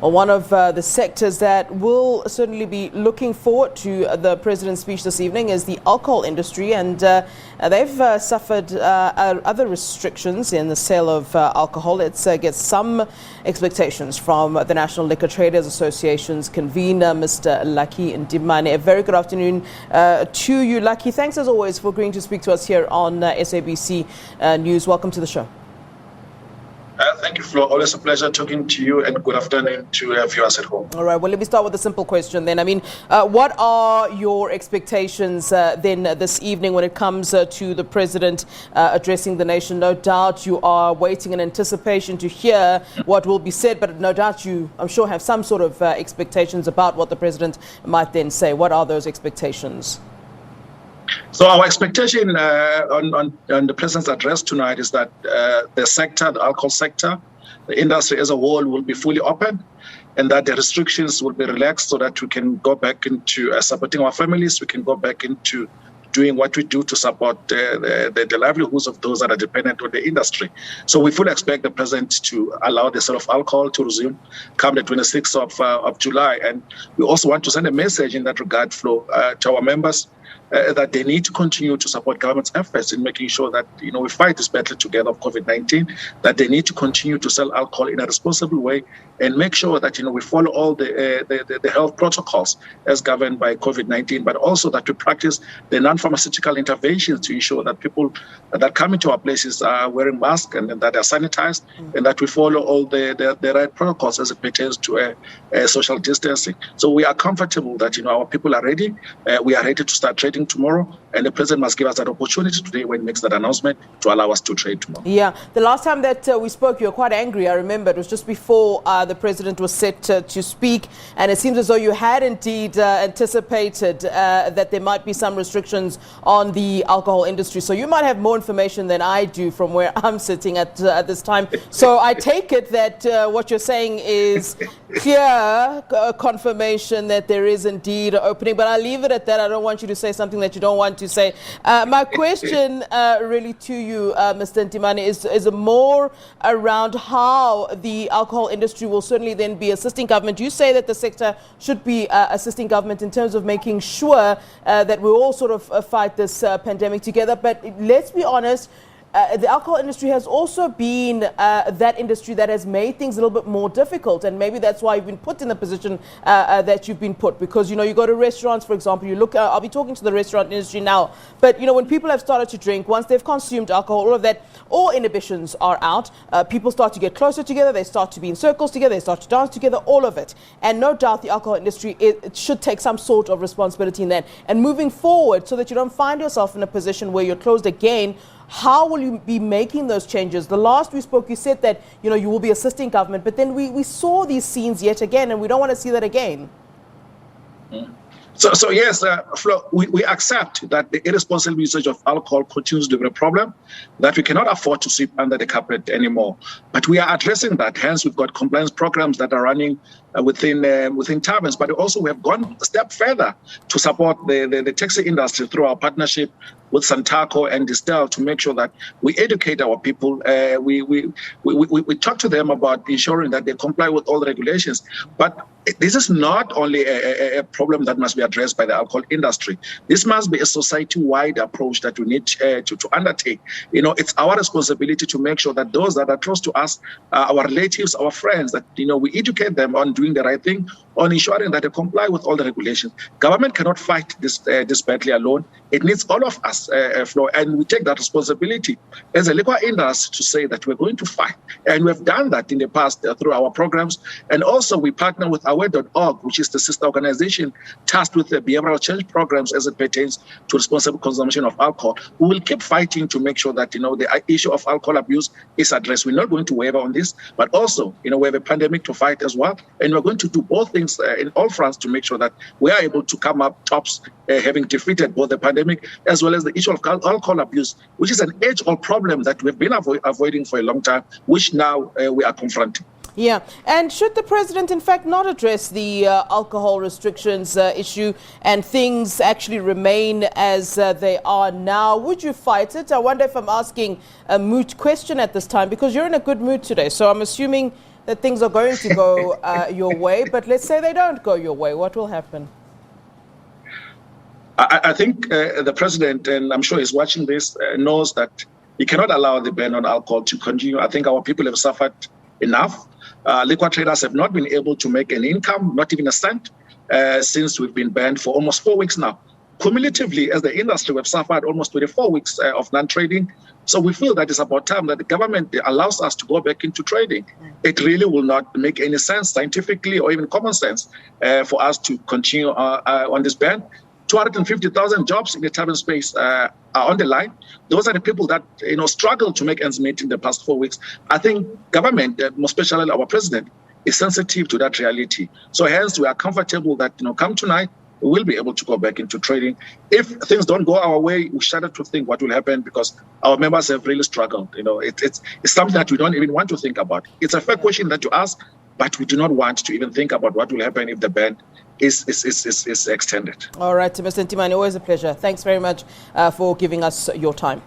one of the sectors that will certainly be looking forward to the President's speech this evening is the alcohol industry, and they've suffered other restrictions in the sale of alcohol. Let's get some expectations from the National Liquor Traders Association's convener, Mr. Lucky Ntimane. A very good afternoon to you, Lucky. Thanks as always for agreeing to speak to us here on SABC News. Welcome to the show. Thank you, Flo. Always a pleasure talking to you, and good afternoon to viewers at home. All right. Well, let me start with a simple question then. I mean, what are your expectations then this evening when it comes to the President addressing the nation? No doubt you are waiting in anticipation to hear what will be said, but no doubt you, I'm sure, have some sort of expectations about what the President might then say. What are those expectations? So our expectation on the President's address tonight is that the sector, the alcohol sector, the industry as a whole will be fully open, and that the restrictions will be relaxed so that we can go back into supporting our families, we can go back into doing what we do to support the livelihoods of those that are dependent on the industry. So we fully expect the President to allow the sale of alcohol to resume come the 26th of July. And we also want to send a message in that regard, Flo, to our members, that they need to continue to support government's efforts in making sure that, you know, we fight this battle together of COVID-19, that they need to continue to sell alcohol in a responsible way and make sure that, you know, we follow all the health protocols as governed by COVID-19, but also that we practice the non-pharmaceutical interventions to ensure that people that come into our places are wearing masks and that they're sanitized, and that we follow all the right protocols as it pertains to social distancing. So we are comfortable that, you know, our people are ready. We are ready to start trading tomorrow, and the President must give us that opportunity today when he makes that announcement to allow us to trade tomorrow. Yeah, the last time that we spoke, you were quite angry. I remember it was just before the President was set to speak, and it seems as though you had indeed anticipated that there might be some restrictions on the alcohol industry. So you might have more information than I do from where I'm sitting at this time. So I take it that what you're saying is clear confirmation that there is indeed an opening, but I'll leave it at that. I don't want you to say something that you don't want to say. My question really to you, Mr. Ntimane, is more around how the alcohol industry will certainly then be assisting government. You say that the sector should be assisting government in terms of making sure that we all sort of fight this pandemic together. But let's be honest, the alcohol industry has also been that industry that has made things a little bit more difficult, and maybe that's why you've been put in the position that you've been put. Because, you know, you go to restaurants, for example, you look, I'll be talking to the restaurant industry now, but, you know, when people have started to drink, once they've consumed alcohol, all of that, all inhibitions are out. People start to get closer together, they start to be in circles together, they start to dance together, all of it. And no doubt the alcohol industry, it should take some sort of responsibility in that. And moving forward, so that you don't find yourself in a position where you're closed again, how will you be making those changes? The last we spoke, you said that, you know, you will be assisting government, but then we saw these scenes yet again, and we don't want to see that again. So yes, Flo, we accept that the irresponsible usage of alcohol continues to be a problem that we cannot afford to sweep under the carpet anymore. But we are addressing that. Hence, we've got compliance programs that are running within taverns. But also, we have gone a step further to support the taxi industry through our partnership with Santaco and Distel to make sure that we educate our people. We talk to them about ensuring that they comply with all the regulations. But this is not only a problem that must be addressed by the alcohol industry. This must be a society-wide approach that we need to undertake. You know, it's our responsibility to make sure that those that are close to us, our relatives, our friends, that, you know, we educate them on doing the right thing, on ensuring that they comply with all the regulations. Government cannot fight this battle alone. It needs all of us, Flo, and we take that responsibility as a liquor industry to say that we're going to fight. And we've done that in the past through our programs. And also we partner with Aware.org, which is the sister organization tasked with the behavioral change programs as it pertains to responsible consumption of alcohol. We will keep fighting to make sure that, you know, the issue of alcohol abuse is addressed. We're not going to waver on this, but also, you know, we have a pandemic to fight as well. And we're going to do both things in all fronts to make sure that we are able to come up tops, having defeated both the pandemic as well as the issue of alcohol abuse, which is an age-old problem that we've been avoiding for a long time, which now we are confronting. Yeah, and should the President in fact not address the alcohol restrictions issue and things actually remain as they are now, would you fight it? I wonder if I'm asking a moot question at this time, because you're in a good mood today, so I'm assuming that things are going to go your way, but let's say they don't go your way. What will happen? I think the president, and I'm sure he's watching this, knows that he cannot allow the ban on alcohol to continue. I think our people have suffered enough. Liquor traders have not been able to make an income, not even a cent, since we've been banned for almost 4 weeks now. Cumulatively, as the industry, we've suffered almost 24 weeks of non-trading. So we feel that it's about time that the government allows us to go back into trading. It really will not make any sense scientifically or even common sense for us to continue on this ban. 250,000 jobs in the tavern space are on the line. Those are the people that struggle to make ends meet in the past 4 weeks. I think government, most especially our president, is sensitive to that reality. So hence we are comfortable that come tonight, we will be able to go back into trading. If things don't go our way, we shudder to think what will happen because our members have really struggled. It's something that we don't even want to think about. It's a fair question that you ask, but we do not want to even think about what will happen if the ban is extended. All right, Mr. Ntimane, always a pleasure. Thanks very much for giving us your time.